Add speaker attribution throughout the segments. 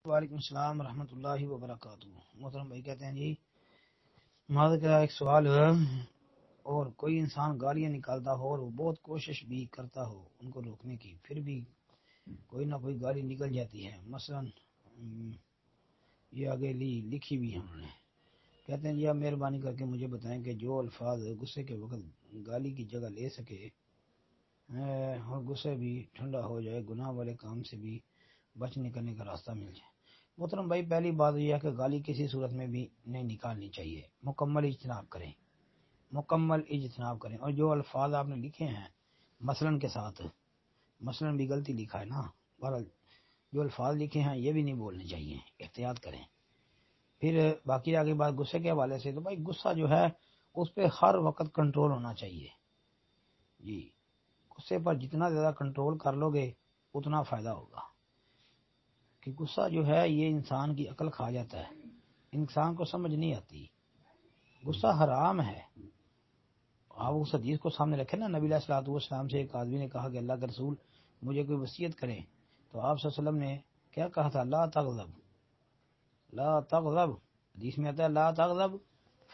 Speaker 1: وعلیکم السلام ورحمۃ اللہ وبرکاتہ۔ محترم بھائی کہتے ہیں جی ماذا کا ایک سوال ہے، اور کوئی انسان گالیاں نکالتا ہو اور وہ بہت کوشش بھی کرتا ہو ان کو روکنے کی، پھر بھی کوئی نہ کوئی گالی نکل جاتی ہے۔ مثلا یہ آگے لکھی بھی ہم نے، کہتے ہیں جی آپ مہربانی کر کے مجھے بتائیں کہ جو الفاظ غصے کے وقت گالی کی جگہ لے سکے اور غصے بھی ٹھنڈا ہو جائے، گناہ والے کام سے بھی بچ نکلنے کا راستہ مل جائے۔ محترم بھائی پہلی بات یہ ہے کہ گالی کسی صورت میں بھی نہیں نکالنی چاہیے، مکمل اجتناب کریں اور جو الفاظ آپ نے لکھے ہیں مثلاً کے ساتھ، مثلاً بھی غلطی لکھا ہے نا، بہرحال جو الفاظ لکھے ہیں یہ بھی نہیں بولنے چاہیے، احتیاط کریں۔ پھر باقی آگے بات غصے کے حوالے سے، تو بھائی غصہ جو ہے اس پہ ہر وقت کنٹرول ہونا چاہیے جی، غصے پر جتنا زیادہ کنٹرول کر لو گے اتنا فائدہ ہوگا، کہ غصہ جو ہے یہ انسان کی عقل کھا جاتا ہے، انسان کو سمجھ نہیں آتی، غصہ حرام ہے۔ آپ اس حدیث کو سامنے رکھیں نا، نبی علیہ الصلوۃ والسلام سے ایک آدمی نے کہا کہ اللہ کے رسول مجھے کوئی وصیت کرے، تو آپ صلی اللہ علیہ وسلم نے کیا کہا تھا؟ لا تغضب، لا تغضب، حدیث میں آتا ہے لا تغضب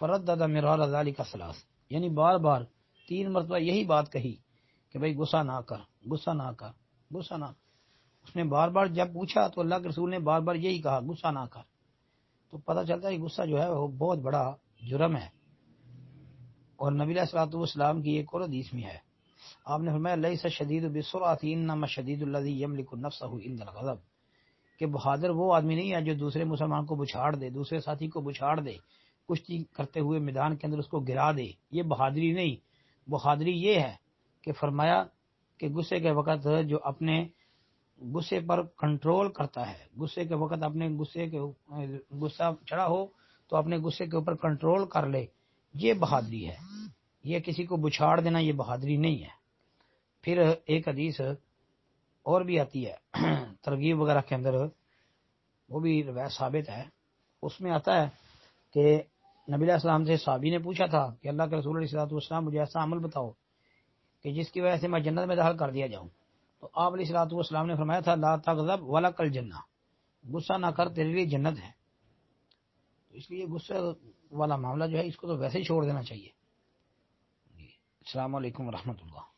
Speaker 1: فردد مرارا ذلک ثلاث، یعنی بار بار 3 مرتبہ یہی بات کہی کہ بھائی غصہ نہ کر، غصہ نہ کر، غصہ نہ۔ اس نے بار بار جب پوچھا تو اللہ کے رسول نے بار بار یہی کہا غصہ نہ کر، تو پتہ چلتا ہے کہ غصہ جو ہے وہ بہت بڑا جرم ہے۔ اور نبی علیہ الصلوۃ والسلام کی ایک اور حدیث میں ہے، آپ نے فرمایا لیس الشدید بالسرعۃ انما الشدید الذی یملک نفسہ عند الغضب، کہ بہادر وہ آدمی نہیں ہے جو دوسرے مسلمان کو بچھاڑ دے، دوسرے ساتھی کو بچھاڑ دے، کشتی کرتے ہوئے میدان کے اندر اس کو گرا دے، یہ بہادری نہیں۔ بہادری یہ ہے کہ فرمایا کہ غصے کے وقت جو اپنے غصے پر کنٹرول کرتا ہے، غصے کے وقت اپنے غصہ چڑھا ہو تو اپنے غصے کے اوپر کنٹرول کر لے، یہ بہادری ہے۔ یہ کسی کو بچھاڑ دینا یہ بہادری نہیں ہے۔ پھر ایک حدیث اور بھی آتی ہے ترغیب وغیرہ کے اندر، وہ بھی روایت ثابت ہے، اس میں آتا ہے کہ نبی علیہ السلام سے صحابی نے پوچھا تھا کہ اللہ کے رسول علیہ الصلوۃ والسلام مجھے ایسا عمل بتاؤ کہ جس کی وجہ سے میں جنت میں داخل کر دیا جاؤں، تو آپ علیہ الصلوۃ والسلام نے فرمایا تھا لا تغضب ولک الجنہ، غصہ نہ کر تیرے لیے جنت ہے۔ تو اس لیے غصہ والا معاملہ جو ہے اس کو تو ویسے ہی چھوڑ دینا چاہیے۔ السلام علیکم ورحمۃ اللہ۔